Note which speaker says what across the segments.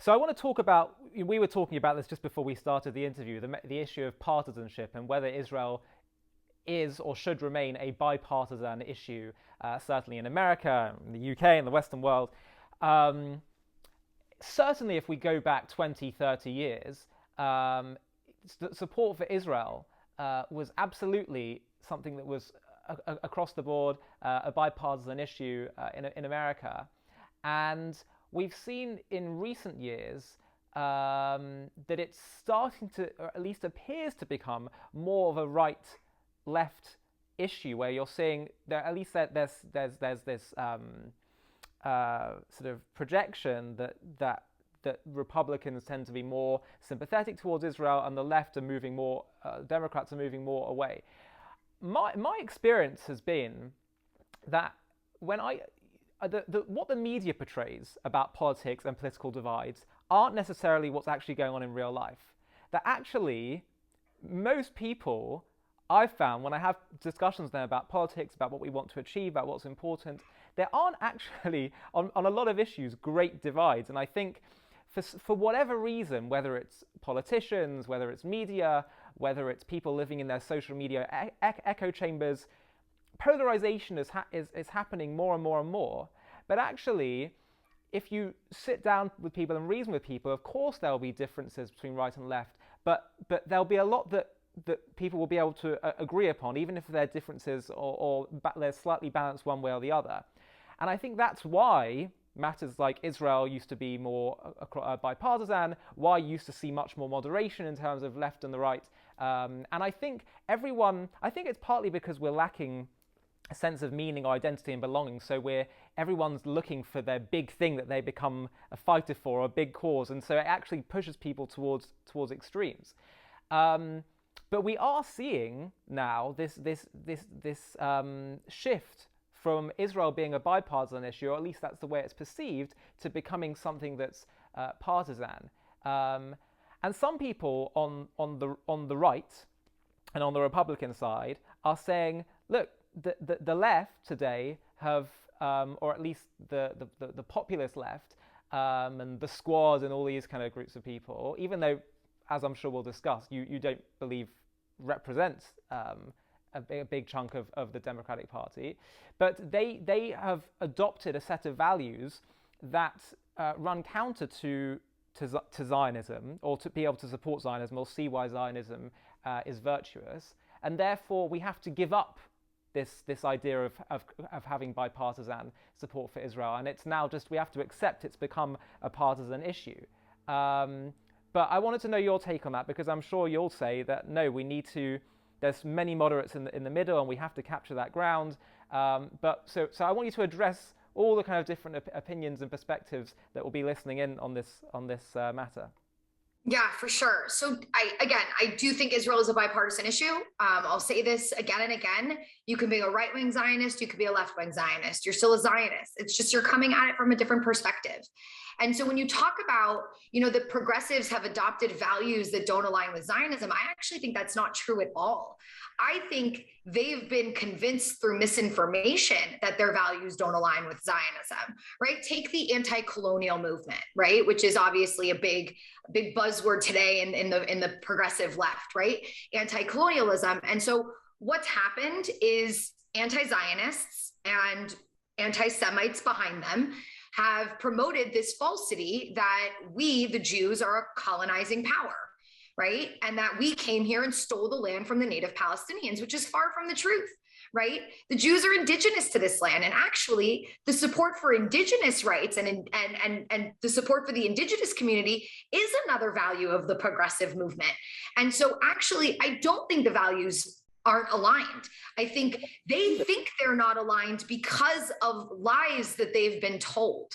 Speaker 1: So I want to talk about, we were talking about this just before we started the interview, the issue of partisanship and whether Israel is or should remain a bipartisan issue, certainly in America, in the UK, in the Western world. Certainly if we go back 20, 30 years, support for Israel was absolutely something that was across the board a bipartisan issue in America. And we've seen in recent years that it's starting to, or at least appears to become, more of a right-left issue, where you're seeing there, at least there's this sort of projection that Republicans tend to be more sympathetic towards Israel, and the left are moving more, Democrats are moving more away. My experience has been that when what the media portrays about politics and political divides aren't necessarily what's actually going on in real life. That actually, most people I've found, when I have discussions with them about politics, about what we want to achieve, about what's important, there aren't actually, on a lot of issues, great divides. And I think for whatever reason, whether it's politicians, whether it's media, whether it's people living in their social media echo chambers, polarization is happening more and more and more. But actually, if you sit down with people and reason with people, of course there will be differences between right and left, but there'll be a lot that people will be able to agree upon, even if there are differences or they're slightly balanced one way or the other. And I think that's why matters like Israel used to be more bipartisan, why you used to see much more moderation in terms of left and the right. And I think it's partly because we're lacking a sense of meaning, identity, and belonging. So everyone's looking for their big thing that they become a fighter for, or a big cause, and so it actually pushes people towards extremes. But we are seeing now this shift from Israel being a bipartisan issue, or at least that's the way it's perceived, to becoming something that's partisan. And some people on the right and on the Republican side are saying, look, the left today have, or at least the populist left, and the Squad and all these kind of groups of people, even though, as I'm sure we'll discuss, you don't believe represents a big chunk of the Democratic Party, but they have adopted a set of values that run counter to Zionism, or to be able to support Zionism or see why Zionism is virtuous, and therefore we have to give up this idea of having bipartisan support for Israel, and it's now just we have to accept it's become a partisan issue. But I wanted to know your take on that, because I'm sure you'll say that no, we need to. There's many moderates in the middle, and we have to capture that ground. But so I want you to address all the kind of different opinions and perspectives that will be listening in on this matter.
Speaker 2: Yeah, for sure. So I do think Israel is a bipartisan issue. I'll say this again and again. You can be a right-wing Zionist, you could be a left-wing Zionist. You're still a Zionist. It's just you're coming at it from a different perspective. And so when you talk about, the progressives have adopted values that don't align with Zionism, I actually think that's not true at all. I think they've been convinced through misinformation that their values don't align with Zionism, right? Take the anti-colonial movement, right? Which is obviously a big buzzword today in the progressive left, right? Anti-colonialism. And so what's happened is anti-Zionists and anti-Semites behind them have promoted this falsity that we, the Jews, are a colonizing power, right? And that we came here and stole the land from the native Palestinians, which is far from the truth, right? The Jews are indigenous to this land. And actually, the support for indigenous rights and the support for the indigenous community is another value of the progressive movement. And so actually, I don't think the values aren't aligned. I think they think they're not aligned because of lies that they've been told.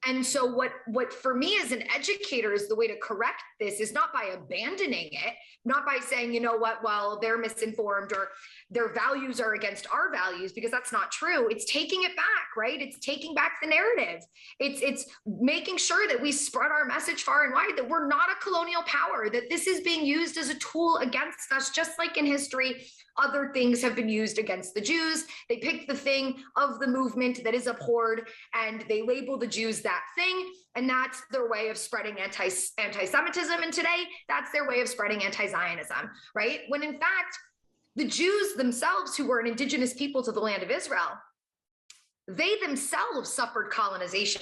Speaker 2: And so what for me as an educator is the way to correct this is not by abandoning it, not by saying, you know what, well, they're misinformed or their values are against our values, because that's not true. It's taking it back, right? It's taking back the narrative. It's making sure that we spread our message far and wide, that we're not a colonial power, that this is being used as a tool against us, just like in history. Other things have been used against the Jews. They picked the thing of the movement that is abhorred, and they label the Jews that exact thing. And that's their way of spreading anti-Semitism. And today, that's their way of spreading anti-Zionism, right? When in fact, the Jews themselves, who were an indigenous people to the land of Israel, they themselves suffered colonization,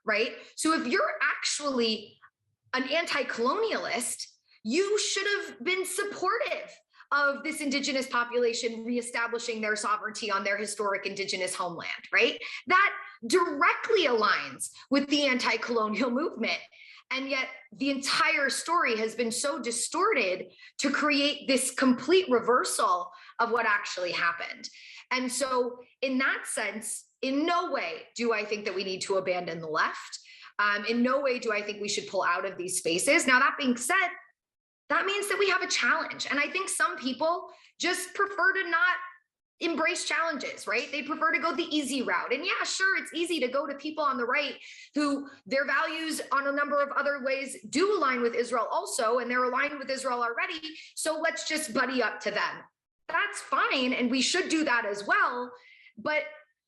Speaker 2: right? So if you're actually an anti-colonialist, you should have been supportive of this indigenous population reestablishing their sovereignty on their historic indigenous homeland, right? That directly aligns with the anti-colonial movement. And yet the entire story has been so distorted to create this complete reversal of what actually happened. And so in that sense, in no way do I think that we need to abandon the left. In no way do I think we should pull out of these spaces. Now, that being said, that means that we have a challenge. And I think some people just prefer to not embrace challenges, right? They prefer to go the easy route. And yeah, sure, it's easy to go to people on the right who their values on a number of other ways do align with Israel also, and they're aligned with Israel already. So let's just buddy up to them. That's fine. And we should do that as well. But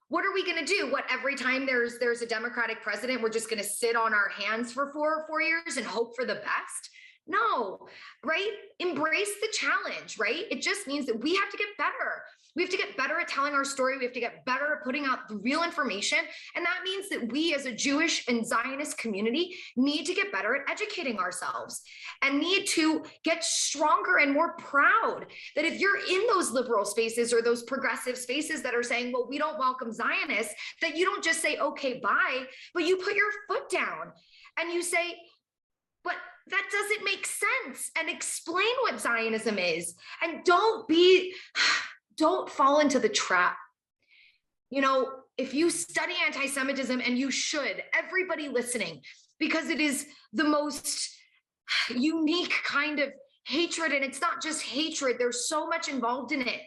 Speaker 2: what are we going to do? What, every time there's a Democratic president, we're just going to sit on our hands for four years and hope for the best? No, right? Embrace the challenge, right? It just means that we have to get better. We have to get better at telling our story. We have to get better at putting out the real information. And that means that we as a Jewish and Zionist community need to get better at educating ourselves and need to get stronger and more proud that if you're in those liberal spaces or those progressive spaces that are saying, well, we don't welcome Zionists, that you don't just say, okay, bye, but you put your foot down and you say, but that doesn't make sense, and explain what Zionism is. And don't fall into the trap. You know, if you study anti-Semitism, and you should, everybody listening, because it is the most unique kind of hatred. And it's not just hatred, there's so much involved in it.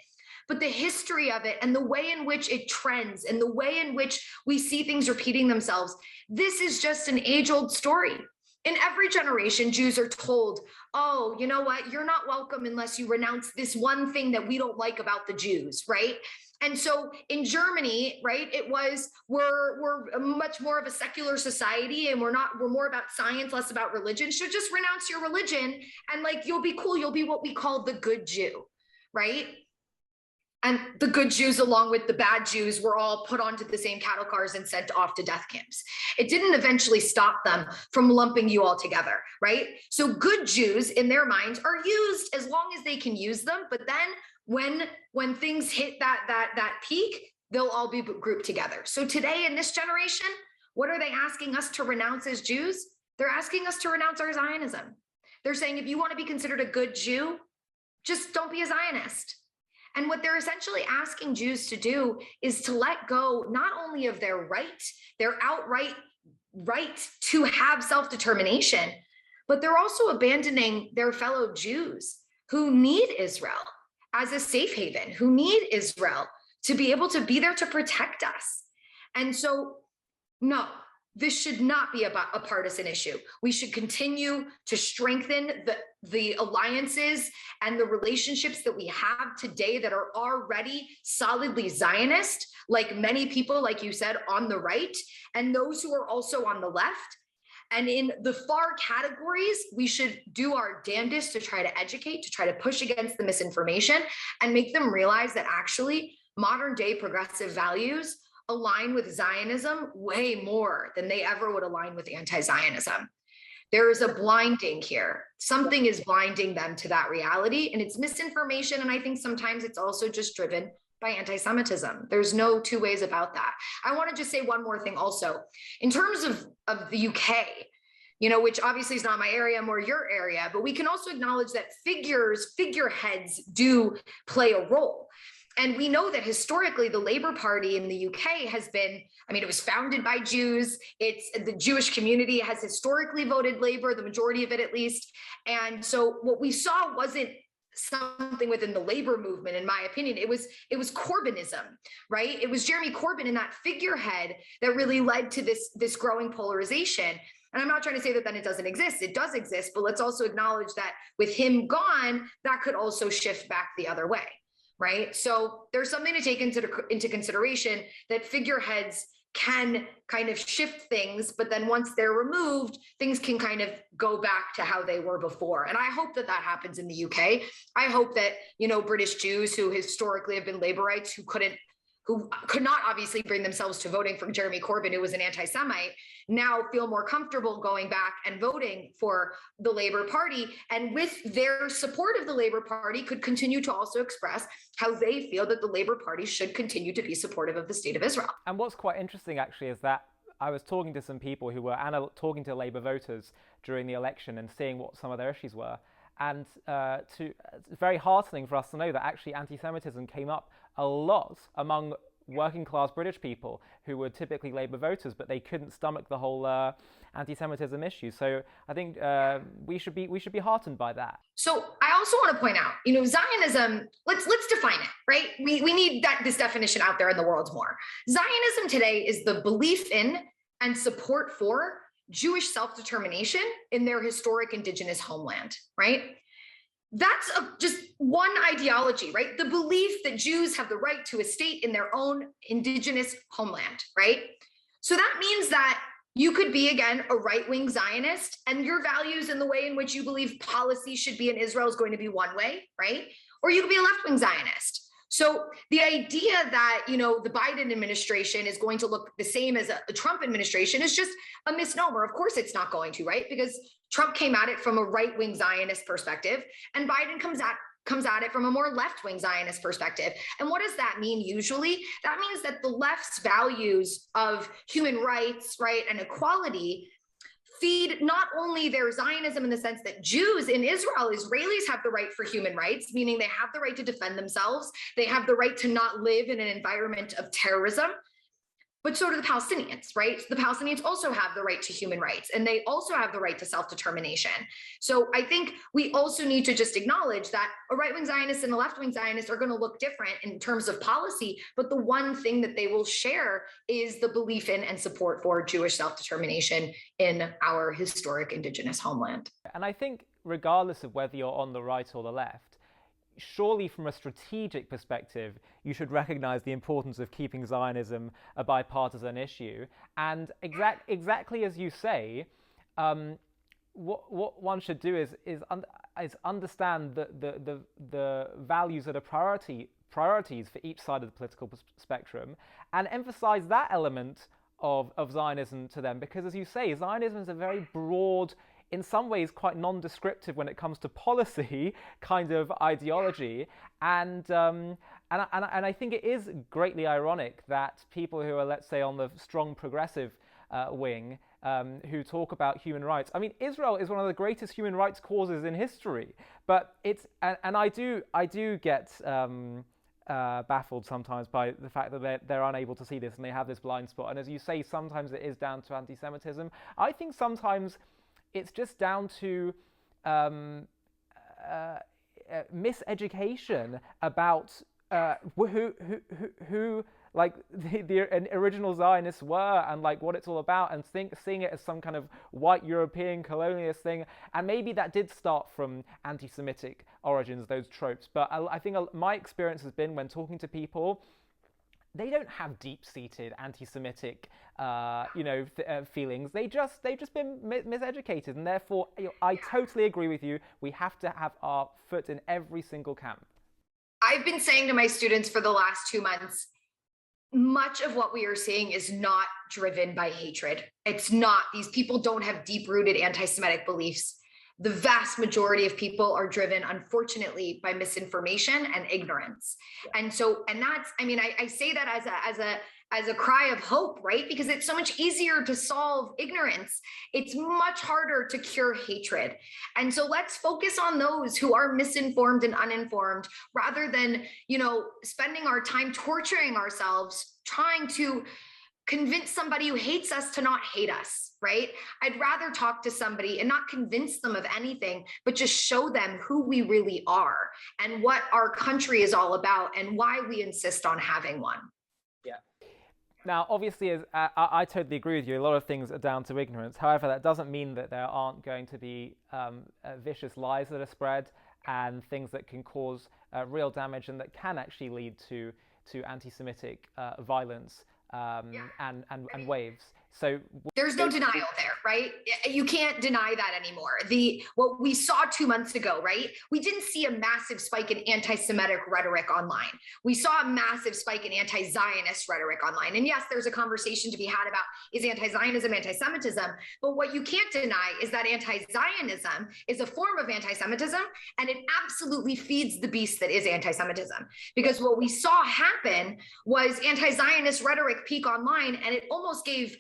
Speaker 2: But the history of it and the way in which it trends and the way in which we see things repeating themselves, this is just an age-old story. In every generation, Jews are told, oh, you know what? You're not welcome unless you renounce this one thing that we don't like about the Jews, right? And so in Germany, right, it was, we're much more of a secular society, and we're more about science, less about religion. So just renounce your religion and like, you'll be cool. You'll be what we call the good Jew, right? And the good Jews, along with the bad Jews, were all put onto the same cattle cars and sent off to death camps. It didn't eventually stop them from lumping you all together, right? So good Jews, in their minds, are used as long as they can use them. But then when things hit that peak, they'll all be grouped together. So today in this generation, what are they asking us to renounce as Jews? They're asking us to renounce our Zionism. They're saying, if you want to be considered a good Jew, just don't be a Zionist. And what they're essentially asking Jews to do is to let go not only of their outright right to have self-determination, but they're also abandoning their fellow Jews who need Israel as a safe haven, who need Israel to be able to be there to protect us. And so, no, this should not be about a partisan issue. We should continue to strengthen the alliances and the relationships that we have today that are already solidly Zionist, like many people, like you said, on the right, and those who are also on the left. And in the far categories, we should do our damnedest to try to educate, to try to push against the misinformation and make them realize that actually modern day progressive values align with Zionism way more than they ever would align with anti-Zionism. There is a blinding here. Something is blinding them to that reality, and it's misinformation. And I think sometimes it's also just driven by anti-Semitism. There's no two ways about that. I want to just say one more thing also. In terms of the UK, you know, which obviously is not my area, more your area, but we can also acknowledge that figureheads do play a role. And we know that historically, the Labour Party in the UK has been, I mean, it was founded by Jews. The Jewish community has historically voted Labour, the majority of it at least. And so what we saw wasn't something within the labor movement, in my opinion. It was Corbynism, right? It was Jeremy Corbyn and that figurehead that really led to this growing polarization. And I'm not trying to say that then it doesn't exist. It does exist, but let's also acknowledge that with him gone, that could also shift back the other way. Right. So there's something to take into consideration, that figureheads can kind of shift things, but then once they're removed, things can kind of go back to how they were before. And I hope that that happens in the UK. I hope that, British Jews who historically have been labor rights, who could not obviously bring themselves to voting for Jeremy Corbyn, who was an anti-Semite, now feel more comfortable going back and voting for the Labour Party, and with their support of the Labour Party could continue to also express how they feel that the Labour Party should continue to be supportive of the state of Israel.
Speaker 1: And what's quite interesting actually is that I was talking to some people who were talking to Labour voters during the election and seeing what some of their issues were. And it's very heartening for us to know that actually anti-Semitism came up a lot among working class British people who were typically Labour voters, but they couldn't stomach the whole anti-Semitism issue. So I think we should be heartened by that.
Speaker 2: So I also want to point out, Zionism. Let's define it, right? We need this definition out there in the world more. Zionism today is the belief in and support for Jewish self-determination in their historic indigenous homeland, right? That's just one ideology, right? The belief that Jews have the right to a state in their own indigenous homeland, right? So that means that you could be, again, a right-wing Zionist, and your values and the way in which you believe policy should be in Israel is going to be one way, right? Or you could be a left-wing Zionist. So the idea that, the Biden administration is going to look the same as a Trump administration is just a misnomer. Of course it's not going to, right? Because Trump came at it from a right-wing Zionist perspective, and Biden comes at it from a more left-wing Zionist perspective. And what does that mean usually? That means that the left's values of human rights, right, and equality feed not only their Zionism in the sense that Jews in Israel, Israelis have the right for human rights, meaning they have the right to defend themselves. They have the right to not live in an environment of terrorism, but so do the Palestinians, right? The Palestinians also have the right to human rights, and they also have the right to self-determination. So I think we also need to just acknowledge that a right-wing Zionist and a left-wing Zionist are going to look different in terms of policy, but the one thing that they will share is the belief in and support for Jewish self-determination in our historic indigenous homeland.
Speaker 1: And I think regardless of whether you're on the right or the left, surely from a strategic perspective, you should recognize the importance of keeping Zionism a bipartisan issue. And exactly as you say, what one should do is understand the values that are priorities for each side of the political spectrum, and emphasize that element of Zionism to them. Because as you say, Zionism is a very broad, in some ways quite non-descriptive when it comes to policy kind of ideology, and I think it is greatly ironic that people who are, let's say, on the strong progressive wing, who talk about human rights. I mean, Israel is one of the greatest human rights causes in history, but and I do get baffled sometimes by the fact that they're unable to see this and they have this blind spot. And as you say, sometimes it is down to anti-Semitism. I think sometimes it's just down to miseducation about who like the original Zionists were, and like what it's all about, and seeing it as some kind of white European colonialist thing. And maybe that did start from anti-Semitic origins, those tropes. But I think my experience has been, when talking to people, they don't have deep-seated anti-Semitic, feelings. They just been miseducated, and therefore, I totally agree with you. We have to have our foot in every single camp.
Speaker 2: I've been saying to my students for the last 2 months, much of what we are seeing is not driven by hatred. It's not. These people don't have deep-rooted anti-Semitic beliefs. The vast majority of people are driven, unfortunately, by misinformation and ignorance. And that's, I say that as a cry of hope, right? Because it's so much easier to solve ignorance. It's much harder to cure hatred. And so let's focus on those who are misinformed and uninformed, rather than, spending our time torturing ourselves, trying to convince somebody who hates us to not hate us, right? I'd rather talk to somebody and not convince them of anything, but just show them who we really are and what our country is all about and why we insist on having one.
Speaker 1: Yeah. Now, obviously, I totally agree with you. A lot of things are down to ignorance. However, that doesn't mean that there aren't going to be vicious lies that are spread and things that can cause real damage and that can actually lead to anti-Semitic violence and waves. So
Speaker 2: there's no denial there, right? You can't deny that anymore. What we saw 2 months ago, right? We didn't see a massive spike in anti-Semitic rhetoric online. We saw a massive spike in anti-Zionist rhetoric online. And yes, there's a conversation to be had about, is anti-Zionism anti-Semitism? But what you can't deny is that anti-Zionism is a form of anti-Semitism, and it absolutely feeds the beast that is anti-Semitism. Because what we saw happen was anti-Zionist rhetoric peak online, and it almost gave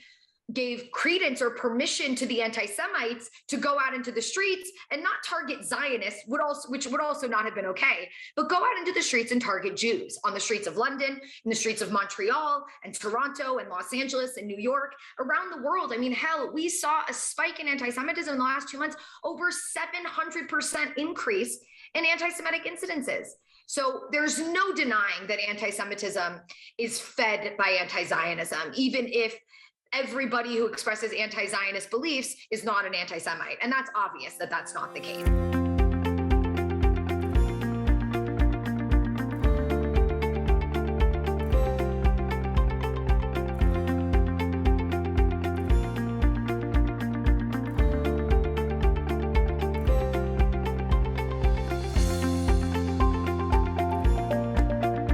Speaker 2: credence or permission to the anti-Semites to go out into the streets and not target Zionists, which would also not have been okay, but go out into the streets and target Jews on the streets of London, in the streets of Montreal and Toronto and Los Angeles and New York, around the world. I mean, hell, we saw a spike in anti-Semitism in the last 2 months, over 700% increase in anti-Semitic incidences. So there's no denying that anti-Semitism is fed by anti-Zionism, even if everybody who expresses anti-Zionist beliefs is not an anti-Semite. And that's obvious that that's not the case.